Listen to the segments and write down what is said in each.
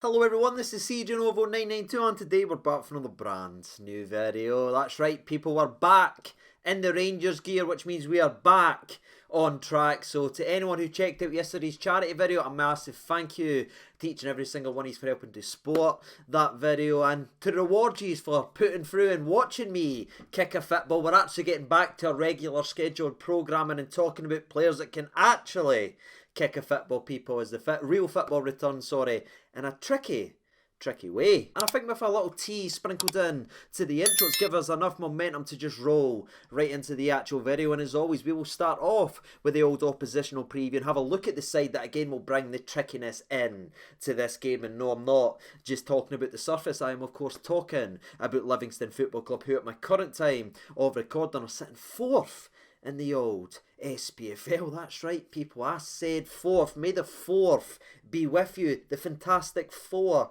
Hello everyone, this is CJNovo992 and today we're back for another brand new video. That's right people, we're back in the Rangers gear, which means we are back on track. So to anyone who checked out yesterday's charity video, a massive thank you to each and every single one of you for helping to support that video, and to reward you for putting through and watching me kick a football. We're actually getting back to a regular scheduled programming and talking about players that can actually kick a football, people, as the real football returns, in a tricky way. And I think with a little tea sprinkled in to the intros, give us enough momentum to just roll right into the actual video. And as always, we will start off with the old oppositional preview and have a look at the side that again will bring the trickiness in to this game. And no, I'm not just talking about the surface, I am of course talking about Livingston Football Club, who at my current time of recording are sitting fourth in the old SPFL. That's right people, I said fourth. May the fourth be with you, the fantastic four.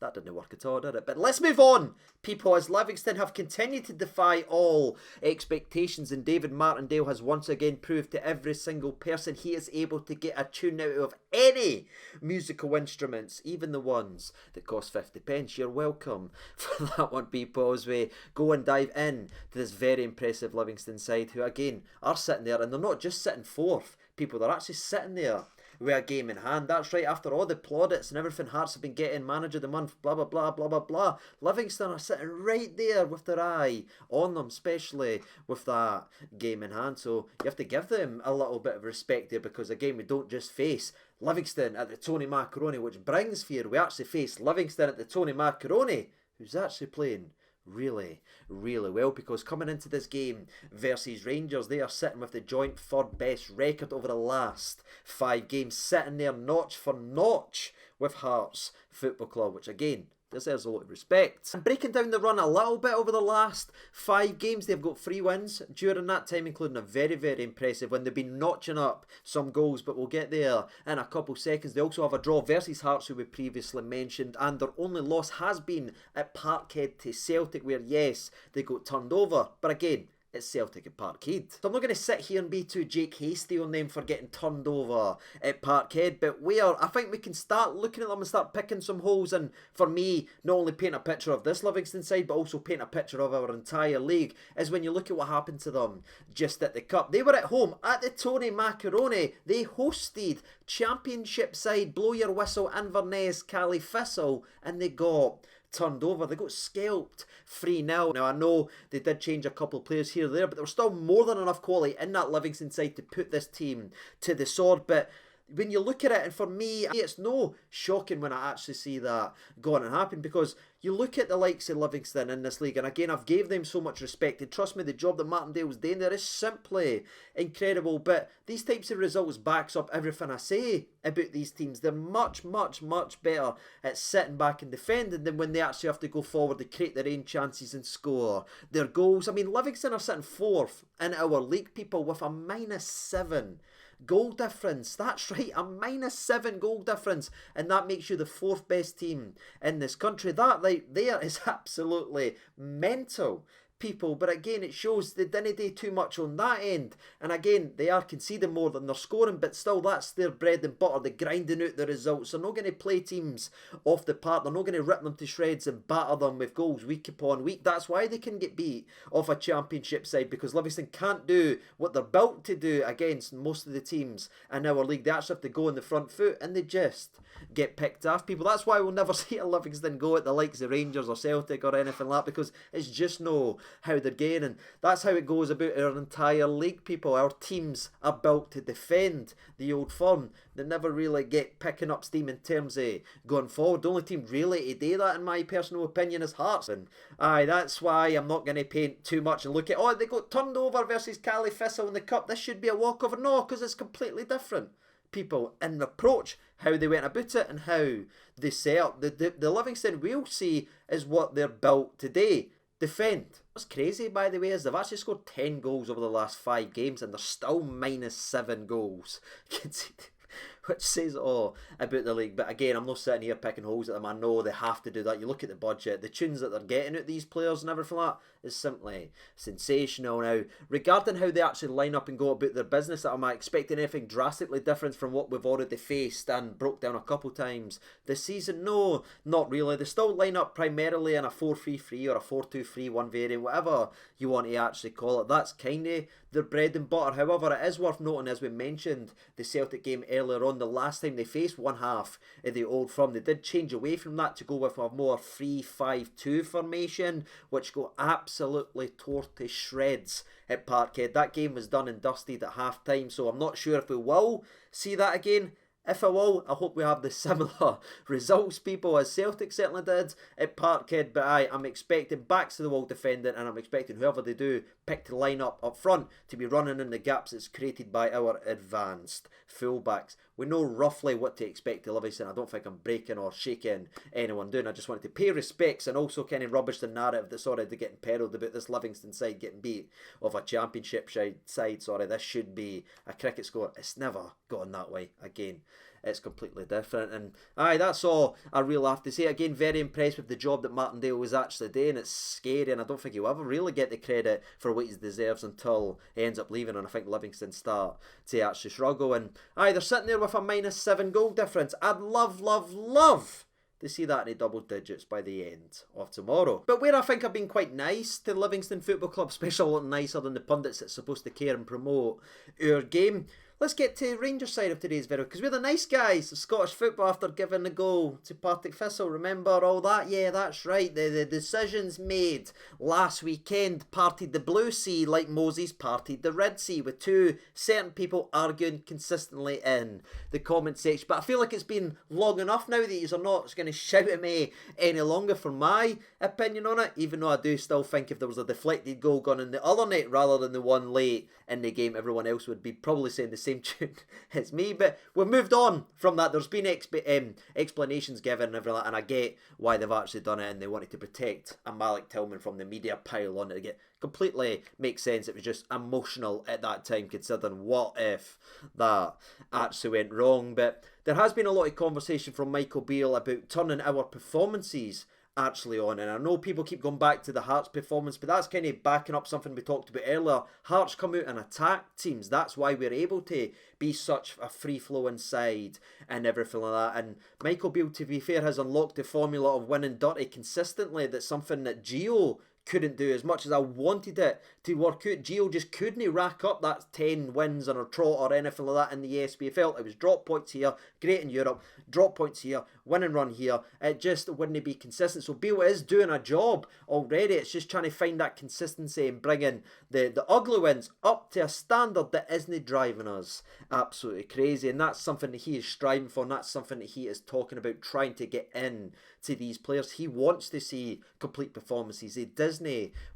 That didn't work at all, did it? But let's move on, people, as Livingston have continued to defy all expectations, and David Martindale has once again proved to every single person he is able to get a tune out of any musical instruments, even the ones that cost 50 pence. You're welcome for that one, people, as we go and dive in to this very impressive Livingston side, who again are sitting there, and they're not just sitting fourth, people, they're actually sitting there with a game in hand. That's right, after all the plaudits and everything Hearts have been getting, manager of the month, blah blah blah blah blah blah, Livingston are sitting right there with their eye on them, especially with that game in hand. So you have to give them a little bit of respect there, because again, we don't just face Livingston at the Tony Macaroni, which brings fear. We actually face Livingston at the Tony Macaroni, who's actually playing really well, because coming into this game versus Rangers, they are sitting with the joint third best record over the last 5 games, sitting there notch for notch with Hearts Football Club, which again deserves a lot of respect. And breaking down the run a little bit over the last 5 games, they've got 3 wins during that time, including a very impressive one. They've been notching up some goals, but we'll get there in a couple seconds. They also have a draw versus Hearts, who we previously mentioned, and their only loss has been at Parkhead to Celtic, where yes, they got turned over, but again, it's Celtic at Parkhead. So I'm not going to sit here and be too Jake Hasty on them for getting turned over at Parkhead, but I think we can start looking at them and start picking some holes, and for me, not only paint a picture of this Livingston side, but also paint a picture of our entire league, is when you look at what happened to them just at the Cup. They were at home at the Tony Macaroni. They hosted Championship side, blow your whistle, Inverness Cali Thistle, and they got turned over. They got scalped 3-0. Now I know they did change a couple of players here or there, but there was still more than enough quality in that Livingston side to put this team to the sword. But when you look at it, and for me, it's no shocking when I actually see that going and happen, because you look at the likes of Livingston in this league, and again, I've gave them so much respect, and trust me, the job that Martindale's doing there is simply incredible. But these types of results backs up everything I say about these teams. They're much better at sitting back and defending than when they actually have to go forward to create their own chances and score their goals. I mean, Livingston are sitting 4th in our league, people, with a -7 goal difference. That's right, a -7 goal difference, and that makes you the 4th best team in this country. That right there is absolutely mental, people. But again, it shows they didn't do too much on that end, and again, they are conceding more than they're scoring, but still, that's their bread and butter. They're grinding out the results. They're not going to play teams off the park. They're not going to rip them to shreds and batter them with goals week upon week. That's why they can get beat off a Championship side, because Livingston can't do what they're built to do against most of the teams in our league. They actually have to go on the front foot, and they just get picked off, people. That's why we'll never see a Livingston go at the likes of Rangers or Celtic or anything like that, because it's just no how they're going. And that's how it goes about our entire league, people. Our teams are built to defend the old firm. They never really get picking up steam in terms of going forward. The only team really to do that, in my personal opinion, is Hearts. And that's why I'm not going to paint too much and look at, they got turned over versus Cali Thistle in the Cup, this should be a walkover. No, because it's completely different, people, in the approach, how they went about it and how they set up. The Livingston we'll see is what they're built today. Defend. What's crazy, by the way, is they've actually scored 10 goals over the last 5 games, and they're still -7 goals. which says all about the league. But again, I'm not sitting here picking holes at them. I know they have to do that. You look at the budget, the tunes that they're getting at these players and everything like that is simply sensational. Now, regarding how they actually line up and go about their business, am I expecting anything drastically different from what we've already faced and broke down a couple times this season? No, not really. They still line up primarily in a 4-3-3 or a 4-2-3, one variant, whatever you want to actually call it. That's kind of their bread and butter. However, it is worth noting, as we mentioned, the Celtic game earlier on, the last time they faced one half of the Old Firm, they did change away from that to go with a more 3-5-2 formation, which go absolutely tore to shreds at Parkhead. That game was done and dusted at half time, so I'm not sure if we will see that again. If I will, I hope we have the similar results, people, as Celtic certainly did at Parkhead. But I'm expecting backs to the wall defending, and I'm expecting whoever they do pick to line up front to be running in the gaps that's created by our advanced fullbacks. We know roughly what to expect to Livingston. I don't think I'm breaking or shaking anyone down. I just wanted to pay respects and also kind of rubbish the narrative that's already getting peddled about this Livingston side getting beat of a championship side. This should be a cricket score. It's never gone that way again. It's completely different. And that's all I really have to say. Again, very impressed with the job that Martindale was actually doing. It's scary, and I don't think he'll ever really get the credit for what he deserves until he ends up leaving, and I think Livingston start to actually struggle. And they're sitting there with a -7 goal difference. I'd love to see that in double digits by the end of tomorrow. But where I think I've been quite nice to Livingston Football Club, especially a lot nicer than the pundits that's supposed to care and promote our game, let's get to Rangers side of today's video, because we're the nice guys of Scottish football after giving the goal to Partick Thistle. Remember all that? Yeah, that's right. The decisions made last weekend parted the Blue Sea like Moses parted the Red Sea, with two certain people arguing consistently in the comment section. But I feel like it's been long enough now that you're not going to shout at me any longer for my opinion on it, even though I do still think if there was a deflected goal gone in the other net rather than the one late in the game, everyone else would be probably saying the same tune as me. But we've moved on from that. There's been explanations given and everything, and I get why they've actually done it, and they wanted to protect a Malik Tillman from the media pile on it again. Completely makes sense. It was just emotional at that time, considering what if that actually went wrong. But there has been a lot of conversation from Michael Beale about turning our performances actually on, and I know people keep going back to the Hearts performance, but that's kind of backing up something we talked about earlier. Hearts come out and attack teams. That's why we're able to be such a free-flowing side and everything like that. And Michael Beale, to be fair, has unlocked the formula of winning dirty consistently. That's something that Gio couldn't do. As much as I wanted it to work out, Gio just couldn't rack up that 10 wins on a trot or anything like that in the SPFL. It was drop points here, great in Europe, drop points here, win and run here. It just wouldn't be consistent. So Beale is doing a job already. It's just trying to find that consistency and bringing the ugly wins up to a standard that isn't driving us absolutely crazy. And that's something that he is striving for, and that's something that he is talking about, trying to get in to these players. He wants to see complete performances. He doesn't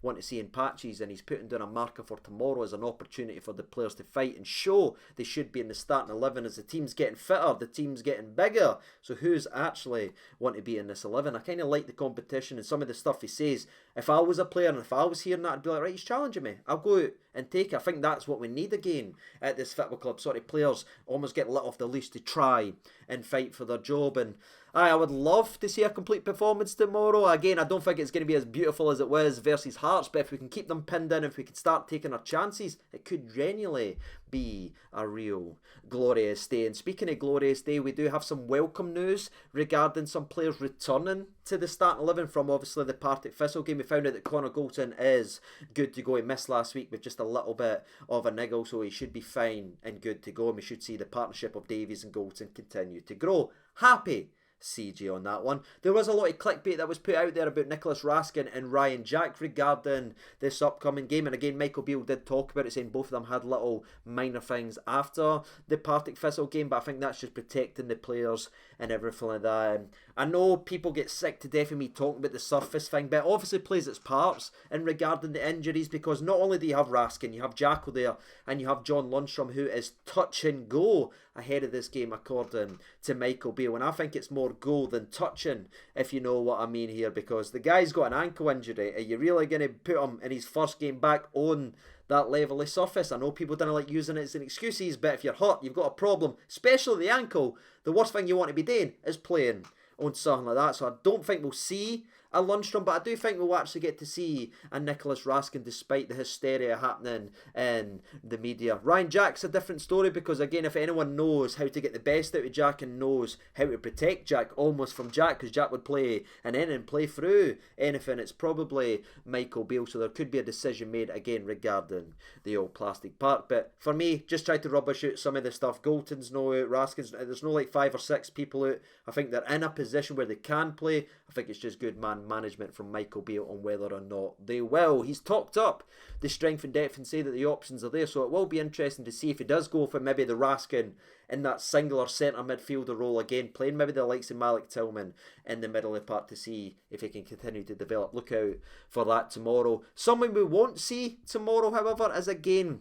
want to see in patches, and he's putting down a marker for tomorrow as an opportunity for the players to fight and show they should be in the starting 11 as the team's getting fitter, the team's getting bigger. So who's actually want to be in this 11? I kind of like the competition and some of the stuff he says. If I was a player and if I was hearing that, I'd be like, right, he's challenging me. I'll go out and take it. I think that's what we need again at this football club. Sort of players almost get let off the leash to try and fight for their job. And I would love to see a complete performance tomorrow. Again, I don't think it's going to be as beautiful as it was versus Hearts, but if we can keep them pinned in, if we can start taking our chances, it could genuinely be a real glorious day. And speaking of glorious day, we do have some welcome news regarding some players returning to the starting 11 from obviously the Partick Thistle game. We found out that Connor Golton is good to go. He missed last week with just a little bit of a niggle, so he should be fine and good to go. And we should see the partnership of Davies and Golton continue to grow. Happy CG on that one. There was a lot of clickbait that was put out there about Nicholas Raskin and Ryan Jack regarding this upcoming game, and again Michael Beale did talk about it, saying both of them had little minor things after the Partick Thistle game, but I think that's just protecting the players and everything like that. I know people get sick to death of me talking about the surface thing, but it obviously plays its parts in regarding the injuries, because not only do you have Raskin, you have Jacko there, and you have John Lundstrom, who is touch and go ahead of this game according to Michael Beale. And I think it's more more goal than touching, if you know what I mean here, because the guy's got an ankle injury. Are you really going to put him in his first game back on that level of surface? I know people don't like using it as an excuses, but if you're hurt, you've got a problem, especially the ankle, the worst thing you want to be doing is playing on something like that. So I don't think we'll see a Lundstrom, but I do think we'll actually get to see a Nicholas Raskin despite the hysteria happening in the media. Ryan Jack's a different story, because again, if anyone knows how to get the best out of Jack and knows how to protect Jack almost from Jack, because Jack would play an in and play through anything, it's probably Michael Beale. So there could be a decision made again regarding the old plastic park. But for me, just try to rubbish out some of the stuff. Golton's no out, Raskin's, there's no like 5 or 6 people out. I think they're in a position where they can play. I think it's just good management from Michael Beale on whether or not they will. He's talked up the strength and depth and say that the options are there, so it will be interesting to see if he does go for maybe the Raskin in that singular centre midfielder role again, playing maybe the likes of Malik Tillman in the middle of the park to see if he can continue to develop. Look out for that tomorrow. Someone we won't see tomorrow, however, is again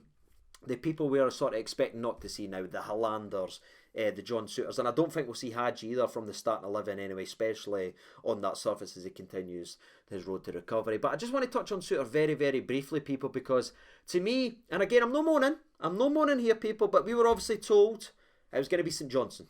the people we are sort of expecting not to see now, the Hollanders, the John Souters, and I don't think we'll see Hadji either from the starting 11 anyway, especially on that surface as he continues his road to recovery. But I just want to touch on Souter very, very briefly, people, because to me, and again, I'm no moaning here, people, but we were obviously told it was going to be St Johnstone.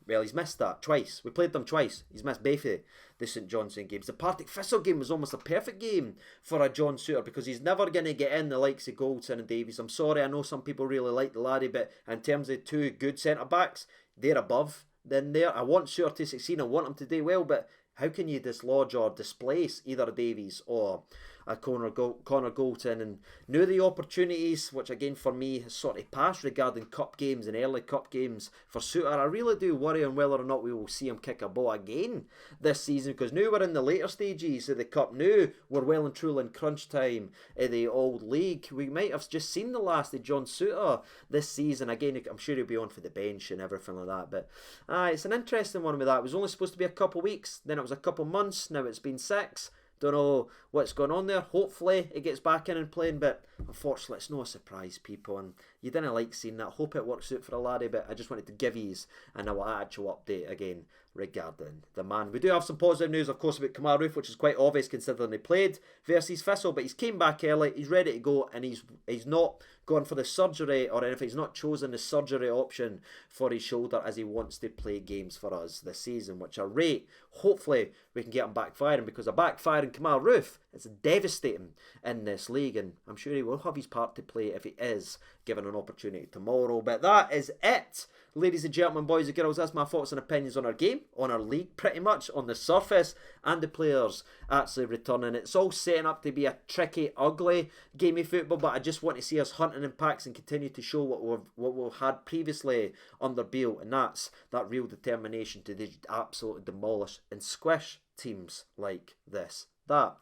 Well, he's missed that twice. We played them twice. He's missed both of the St Johnstone games. The Partick Thistle game was almost a perfect game for a John Souther, because he's never going to get in the likes of Goldson and Davies. I'm sorry, I know some people really like the laddie, but in terms of 2 good centre-backs, they're above than there. I want Souther to succeed. I want him to do well, but how can you dislodge or displace either Davies or a Connor Goldson? And now the opportunities, which again for me has sort of passed regarding cup games and early cup games for Souther, I really do worry on whether or not we will see him kick a ball again this season, because now we're in the later stages of the cup. Now we're well and truly in crunch time in the old league. We might have just seen the last of John Souther this season. Again, I'm sure he'll be on for the bench and everything like that, but it's an interesting one with that. It was only supposed to be a couple of weeks, then it was a couple of months, now it's been 6. Don't know what's going on there. Hopefully it gets back in and playing, but unfortunately it's no surprise, people, and you didn't like seeing that. Hope it works out for a laddie, but I just wanted to give you an actual update again regarding the man. We do have some positive news, of course, about Kamal Roof, which is quite obvious considering he played versus Thistle, but he's came back early, he's ready to go, and he's not gone for the surgery or anything. He's not chosen the surgery option for his shoulder, as he wants to play games for us this season, which are rate. Hopefully we can get him backfiring, because a backfiring Kamal Roof is devastating in this league, and I'm sure he will have his part to play if he is given an opportunity tomorrow. But that is it, ladies and gentlemen, boys and girls. That's my thoughts and opinions on our game, on our league, pretty much on the surface, and the players actually returning. It's all setting up to be a tricky, ugly game of football, but I just want to see us hunting in packs and continue to show what we've had previously under Beale, and that's that real determination to absolutely demolish and squish teams like this. That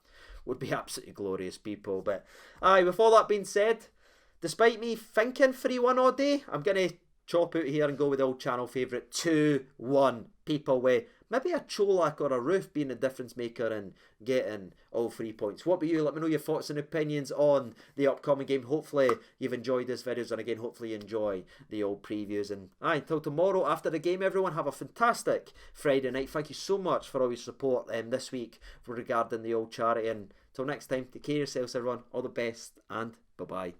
would be absolutely glorious, people. But with all that being said, despite me thinking 3-1 all day, I'm going to chop out here and go with the old channel favourite 2-1, people, with maybe a Cholak or a Roof being the difference maker and getting all 3 points. What about you? Let me know your thoughts and opinions on the upcoming game. Hopefully you've enjoyed this videos, and again, hopefully you enjoy the old previews. And until tomorrow after the game, everyone, have a fantastic Friday night. Thank you so much for all your support this week regarding the old charity, and until next time, take care of yourselves, everyone. All the best, and bye bye.